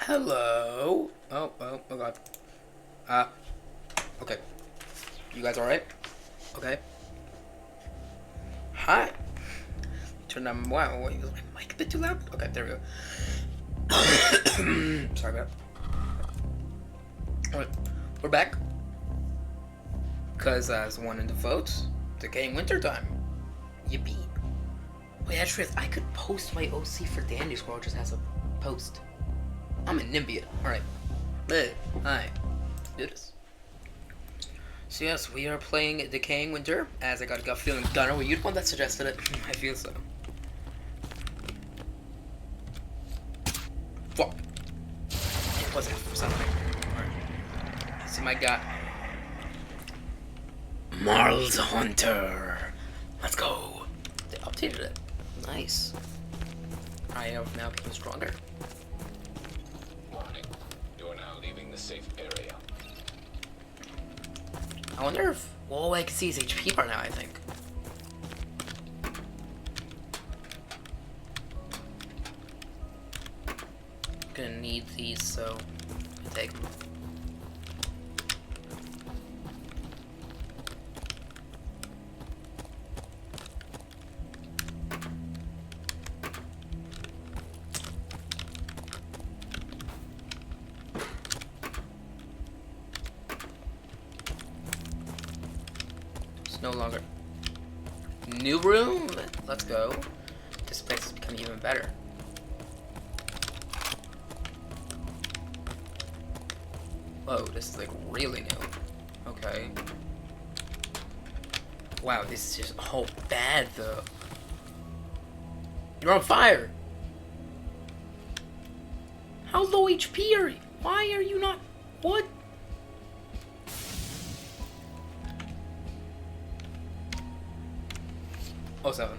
Hello. Oh god. Uh, okay. You guys alright? Okay. Hi. Turn on. Wow, wait, is my mic a bit too loud? Okay, there we go. Sorry about that. Alright, we're back. Because as one in the votes, decaying winter time. Yippee. Wait, actually, I could post my OC for Dandy Squirrel just as a post. I'm a Nimbia. Alright. Hey, hi. Let's do this. So yes, we are playing Decaying Winter, as I got a gut feeling. Gunner, were you the one that suggested it? I feel so. Fuck. It wasn't for something. Alright. See my guy. Marl's Hunter. Let's go. They updated it. Nice. I have now become stronger. Warning. You are now leaving the safe area. I wonder if... Well, I can see his HP bar now, I think. Gonna need these, so... take them. No longer. New room? Let's go. This place has become even better. Whoa, this is like really new. Okay. Wow, this is just all bad though. You're on fire! How low HP are you? Why are you not... What? Oh, 7.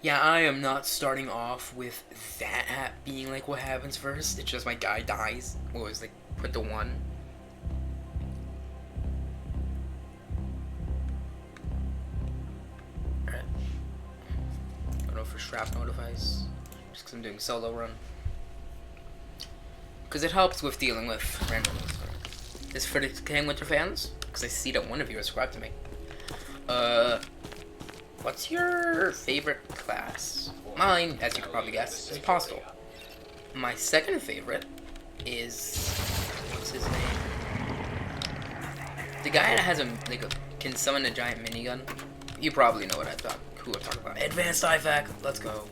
Yeah, I am not starting off with that being like what happens first. It's just my guy dies. What was like put the 1. Alright. I don't know for shrapnel device. Just because I'm doing solo run. Because it helps with dealing with randomness. This is for the Decaying Winter fans. Because I see that one of you are subscribed to me. What's your favorite class? Mine, as you could probably guess, is Apostle. My second favorite is... what's his name? The guy that has can summon a giant minigun. You probably know what I thought. Who I'm talking about. Advanced IFAC. Let's go.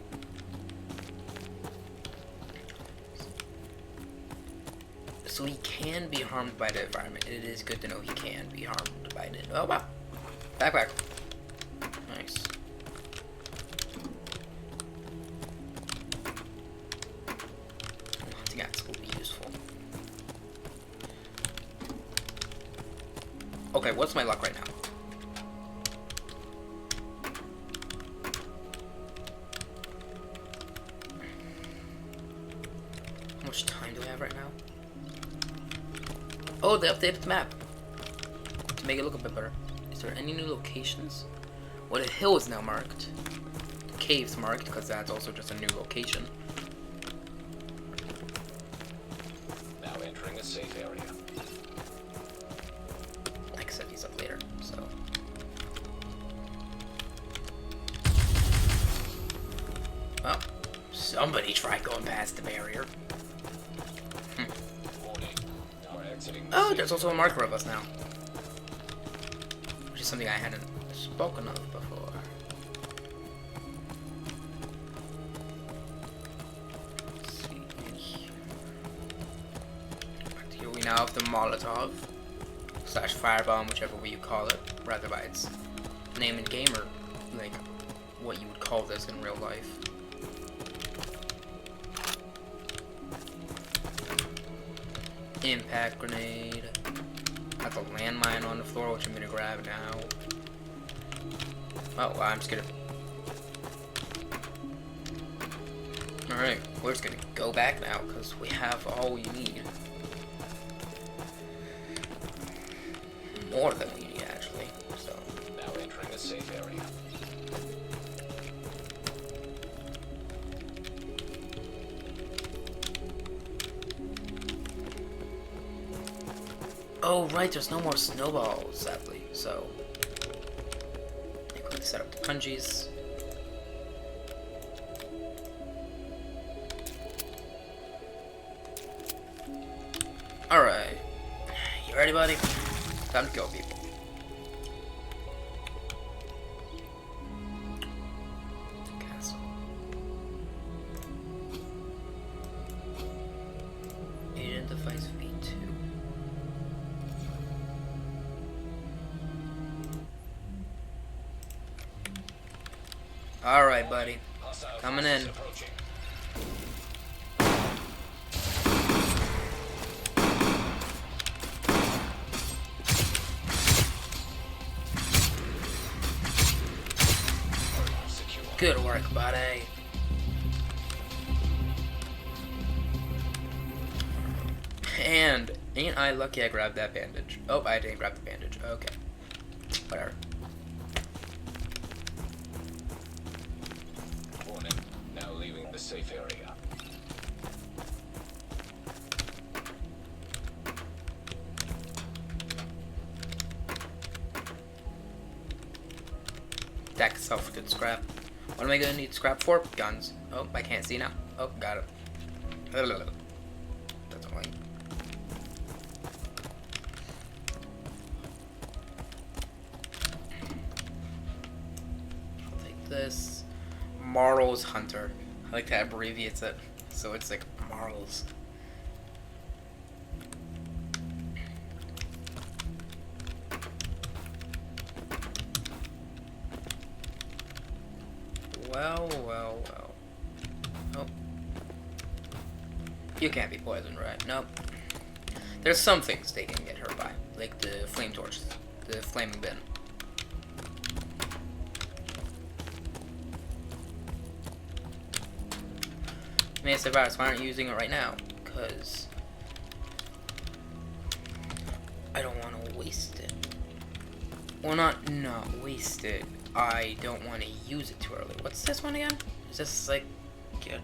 So he can be harmed by the environment. It is good to know he can be harmed by it. Oh wow. Backpack. Nice. Hunting axe will be useful. Okay, what's my luck right now? How much time do I have right now? Oh, they updated the map to make it look a bit better. Is there any new locations? Well, the hill is now marked. The cave's marked because that's also just a new location. Now entering a safe area. Like I said, he's up later, so. Well, somebody tried going past the barrier. Oh, there's also a marker of us now. Which is something I hadn't spoken of before. Let's see. Here we now have the Molotov / Firebomb, whichever way you call it, rather by its name in game or like what you would call this in real life. Impact grenade. Got the landmine on the floor, which I'm gonna grab now. Oh, I'm just gonna. Alright, we're just gonna go back now because we have all we need. More than we need, actually. So. Now entering a safe area. Oh, right, there's no more snowballs, sadly, so... I quickly set up the punjies. Alright. You ready, buddy? Time to kill people. Castle. Agent device V2. Alright, buddy. Coming in. Good work, buddy. And ain't I lucky I grabbed that bandage. Oh, I didn't grab the bandage. Okay. Whatever. Warning. Now leaving the safe area. Deck itself good scrap. What am I gonna need scrap for? Guns. Oh, I can't see now. Oh, got it. That's annoying. I'll take this. Marl's Hunter. I like that abbreviates it. So it's like Marl's. Well. Oh. You can't be poisoned, right? Nope. There's some things they can get hurt by, like the flame torch, the flaming bin. May say, virus, why aren't you using it right now? Because I don't want to waste it. Well, not waste it. I don't want to use it too early. What's this one again? Is this like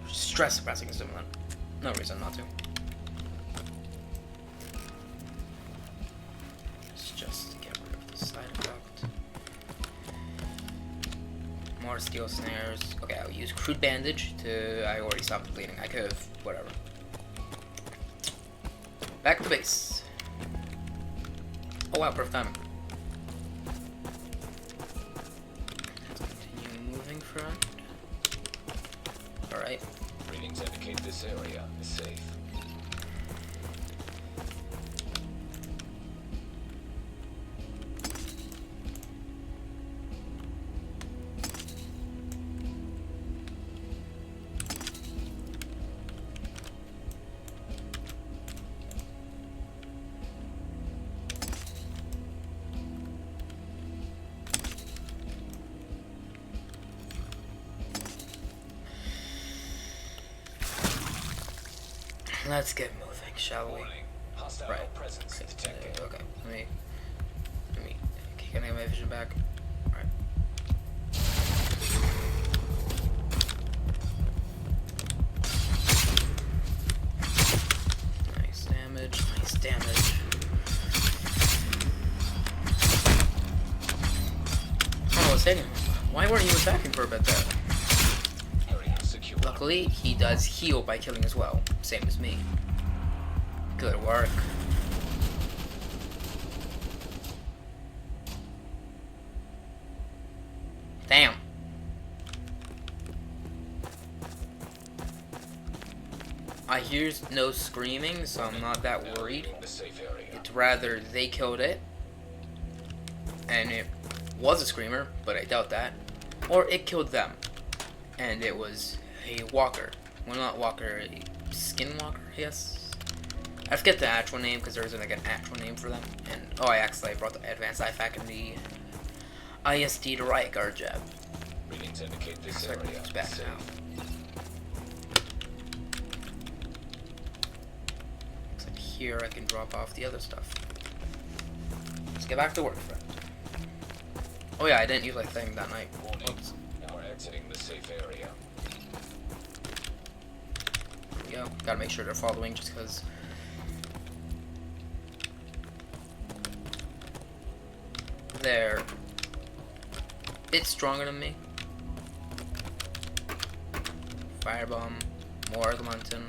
stress suppressing stimulant? No reason not to. Let's just get rid of the side effect. More steel snares. Okay, I'll use crude bandage to. I already stopped bleeding. I could have. Whatever. Back to base. Oh wow, perfect timing. Front. Alright. Readings indicate this area is safe. Let's get moving, shall we? Warning. Hostile Right. presence detected. Okay. Let me. Okay, can I get my vision back? Alright. Nice damage. Nice damage. Oh, I was hitting him. Why weren't you attacking for a bit there? Area secure. Luckily, he does heal by killing as well. Same as me. Good work. Damn. I hear no screaming, so I'm not that Now worried. leaving the safe area. It's rather they killed it, and it was a screamer, but I doubt that. Or it killed them, and it was a walker. Well, not walker, a skinwalker, yes. I forget the actual name because there isn't like an actual name for them. And oh, I actually brought the advanced IFAC in the ISD to riot guard jab. Readings indicate this So area it's is back safe. now. Looks like here I can drop off the other stuff. Let's get back to work, friend. Oh yeah, I didn't use my thing that night. Warning. Oops. Now we're exiting the safe area. There we go. Gotta make sure they're following just because. They're a bit stronger than me. Firebomb, more Adamantine,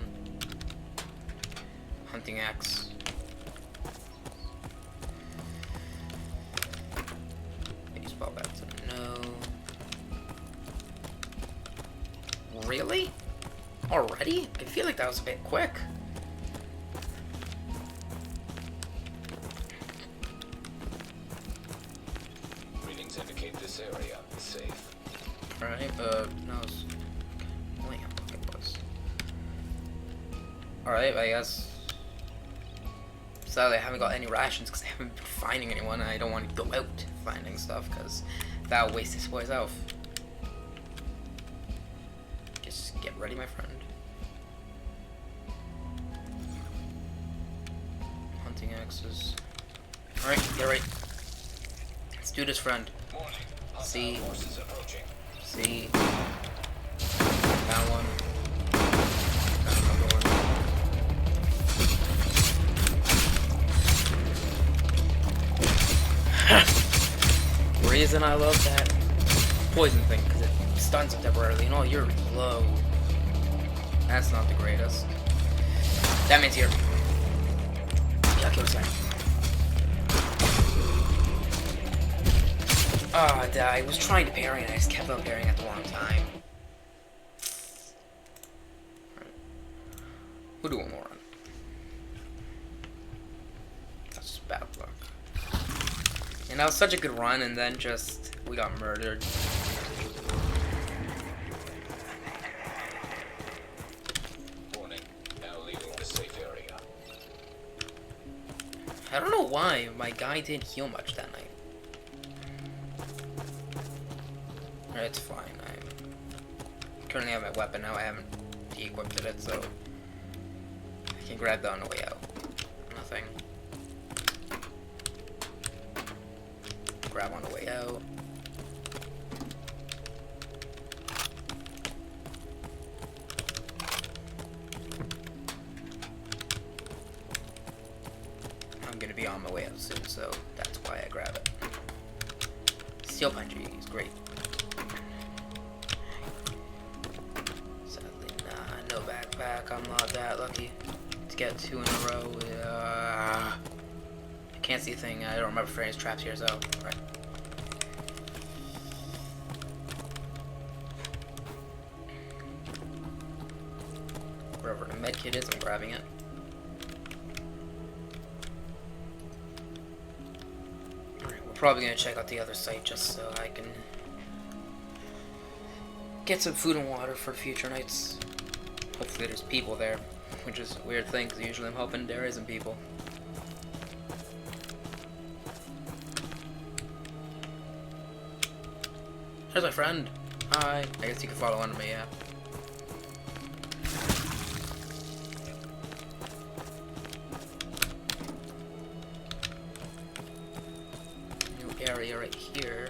hunting axe. Baseball bats, no. Really? Already? I feel like that was a bit quick. Readings indicate this area is safe. Alright, no, it's... Wait, how long it was. Alright, I guess... Sadly, I haven't got any rations because I haven't been finding anyone, and I don't want to go out finding stuff because that'll waste this boy's health. Just get ready, my friend. Hunting axes. Alright, get ready. Let's do this, friend. Morning. See. Forces approaching. See. Found one. Found another one. Reason I love that poison thing, because it stuns it temporarily. And all you're low. That's not the greatest. That means you're... Yeah, kill this guy. Ah, I was trying to parry and I just kept on parrying at the wrong time. Right. We'll do one more run. That's just bad luck. And that was such a good run, and then just we got murdered. Warning. Now leaving the safe area. I don't know why my guy didn't heal much that night. It's fine. I currently have my weapon now. I haven't de-equipped it, so I can grab that on the way out. Nothing. Grab on the way out. I'm gonna be on my way out soon, so that's why I grab it. Steel Punchy is great. Sadly, nah, no backpack. I'm not that lucky to get 2 in a row. I can't see a thing. I don't remember if any traps here, so right. Wherever the med kit is, I'm grabbing it. Alright, we're probably gonna check out the other site just so I can get some food and water for future nights. Hopefully there's people there, which is a weird thing because usually I'm hoping there isn't people. There's my friend. Hi. I guess you can follow under me, yeah. New area right here.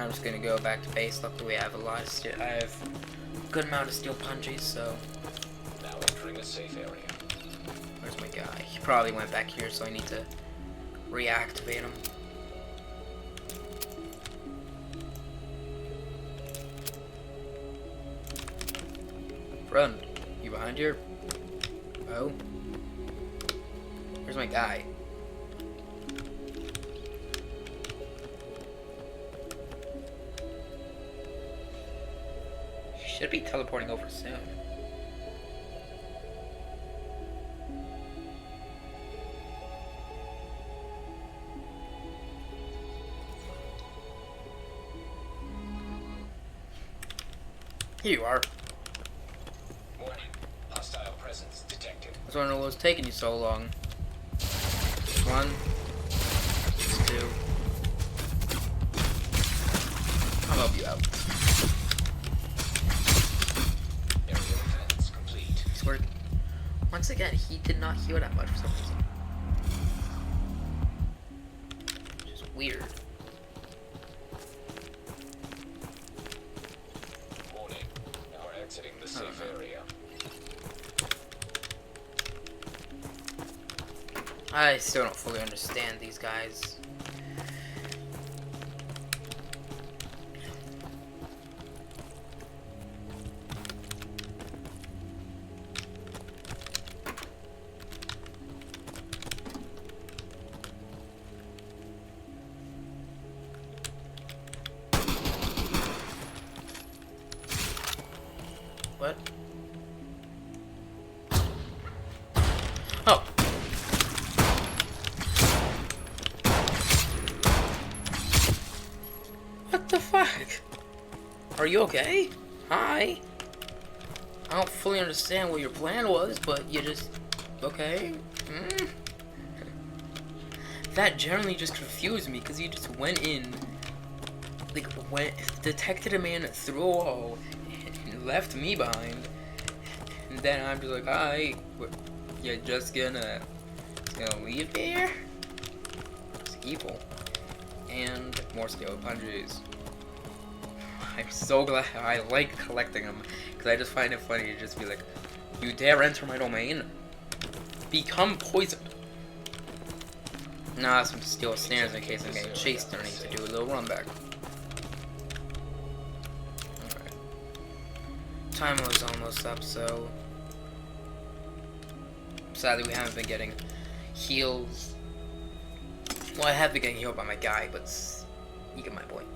I'm just gonna go back to base. Luckily, we have a lot of I have a good amount of steel punches, so. Now entering a safe area. Where's my guy? He probably went back here, so I need to reactivate him. Friend, you behind here? Oh. Where's my guy? Should be teleporting over soon. Here you are. Warning. Hostile presence detected. I was wondering what was taking you so long. 1, 2. I'll help you out. Area defense complete. Once again, he did not heal that much for some reason. weird. Warning. Now we're exiting the safe area. I still don't fully understand these guys. What? Oh. What the fuck? Are you okay? Hi. I don't fully understand what your plan was, but you just... Okay. That generally just confused me, because you just went in, like, detected a man through a wall, and left me behind, and then I'm just like, hi, you're just gonna leave me here? It's evil. And more skill punches. I'm so glad I like collecting them, because I just find it funny to just be like, you dare enter my domain? Become poisoned. Now I have some steel snares in case I'm getting chased and I need to do a little run back. Alright. Time was almost up, so... Sadly we haven't been getting heals. Well, I have been getting healed by my guy, but you get my point.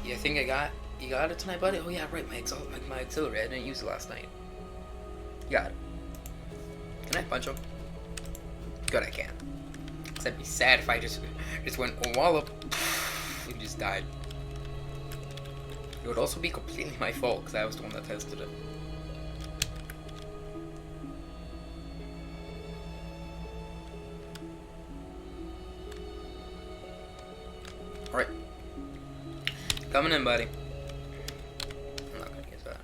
You think you got it tonight, buddy? Oh yeah, right, my auxiliary, I didn't use it last night. You got it. Can I punch him? Good, I can. Cause I'd be sad if I just went wallop. He just died. It would also be completely my fault because I was the one that tested it. Alright. Coming in, buddy. I'm not gonna use that.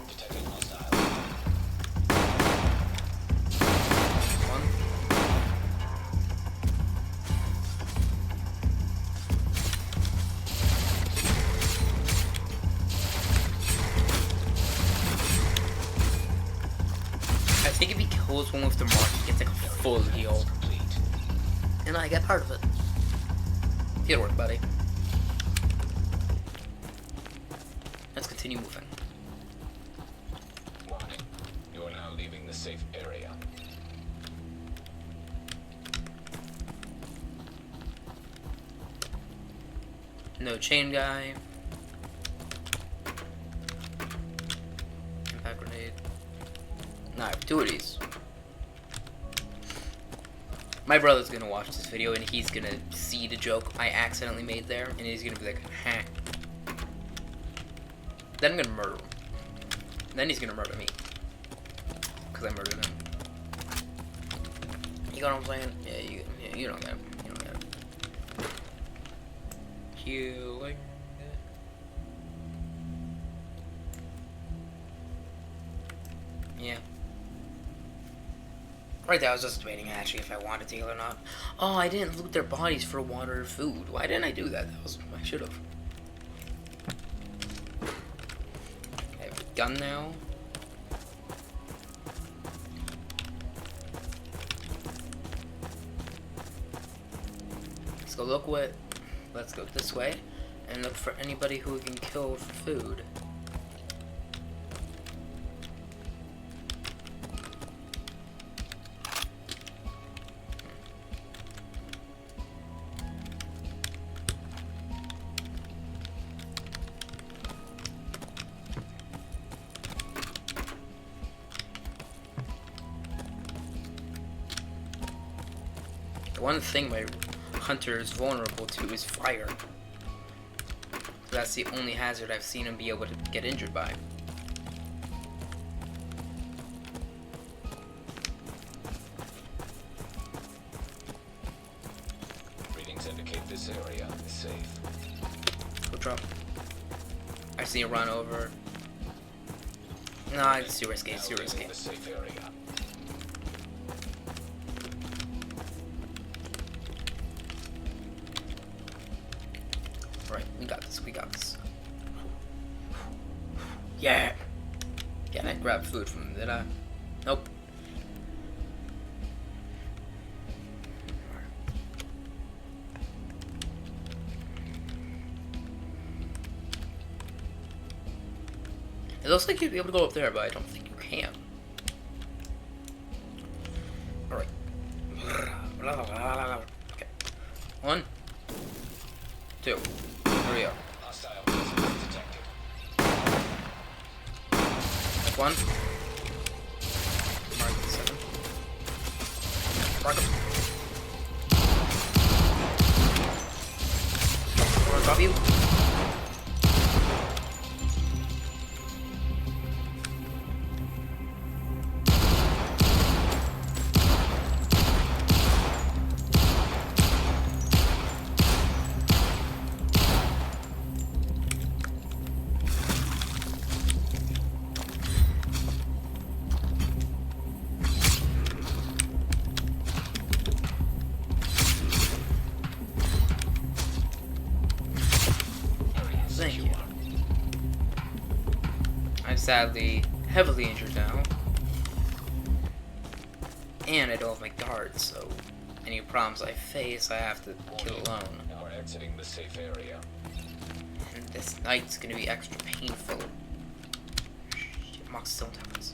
Detecting hostile. One. I think if he kills one with the mark, he gets like a full heal. And I get part of it. Good work, buddy. Let's continue moving. Warning. You are now leaving the safe area. No chain guy. Impact grenade. Nah, I have two of these. My brother's gonna watch this video and he's gonna see the joke I accidentally made there and he's gonna be like, huh. Then I'm gonna murder him. Then he's gonna murder me. Because I murdered him. You know what I'm saying? Yeah, you don't get it. You don't get it. Healing. Yeah. Right there, I was just debating actually if I wanted to heal or not. Oh, I didn't loot their bodies for water or food. Why didn't I do that? I should have. I have a gun now. Let's go look what. Let's go this way and look for anybody who we can kill for food. One thing my hunter is vulnerable to is fire. That's the only hazard I've seen him be able to get injured by. Readings indicate this area is safe. Go drop. I see a run over. No, it's too risky. It's too risky. The safe area. this. We got this. Yeah. Yeah, I didn't grab food from them, did I? Nope. It looks like you'd be able to go up there, but I don't think you can. Alright. Okay. 1, 2. Here we go. Hostile presence detected. Like 1. Mark 7. Mark him. On top of you. Thank you. I'm sadly heavily injured now. And I don't have my guards, so any problems I face, I have to kill alone. Now we're exiting the safe area. And this night's gonna be extra painful. Shit, Mox still happens.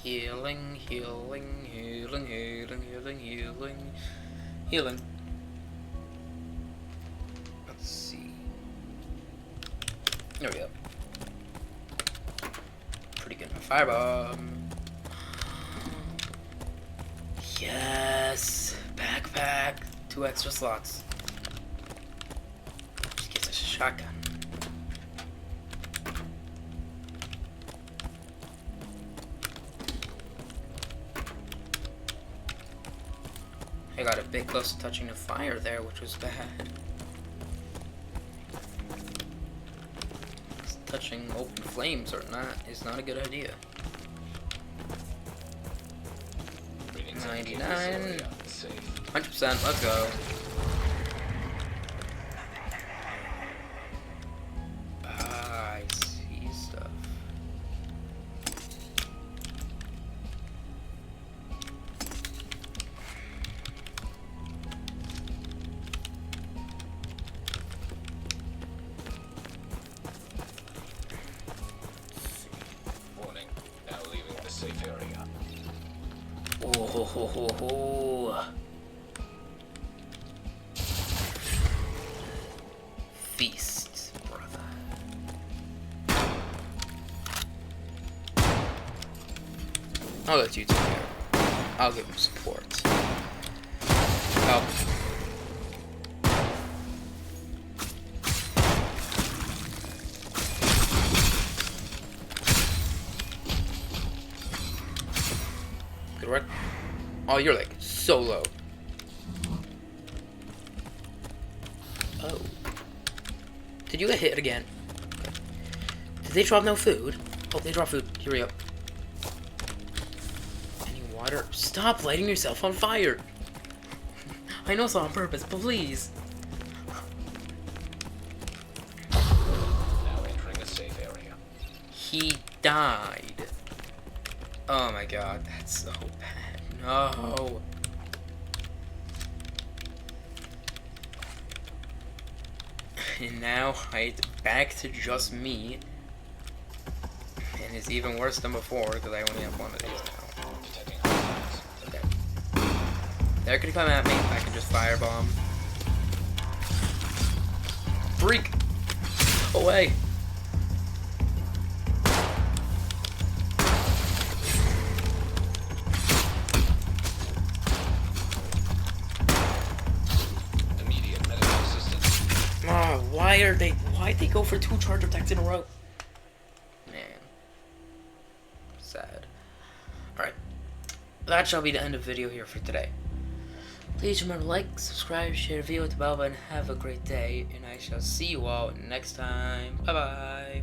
Healing, healing, healing, healing, healing, healing, healing. Let's see. There we go. Pretty good. Firebomb. Yes! Backpack. 2 extra slots. Just gets a shotgun. I got a bit close to touching the fire there, which was bad. Touching open flames or not is not a good idea. 99. 100%, let's go. Ah, I see stuff. Safe area. Oh ho ho ho ho. Feast, brother. I'll let you take care. I'll give him support. Help. Good work. Oh, you're like so low. Oh. Did you get hit again? Okay. Did they drop no food? Oh, they dropped food. Here we go. Any water? Stop lighting yourself on fire. I know it's on purpose, but please. Now entering a safe area. He died. Oh my god, that's so bad. No. And now it's back to just me. And it's even worse than before because I only have one of these now. Detecting hostiles. Okay. They're gonna come at me. I can just firebomb. Freak! Away! Immediate medical assistance. Oh, why'd they go for 2 charge attacks in a row? Man. Sad. Alright. That shall be the end of the video here for today. Please remember to like, subscribe, share the video with the bell button. Have a great day, and I shall see you all next time. Bye bye.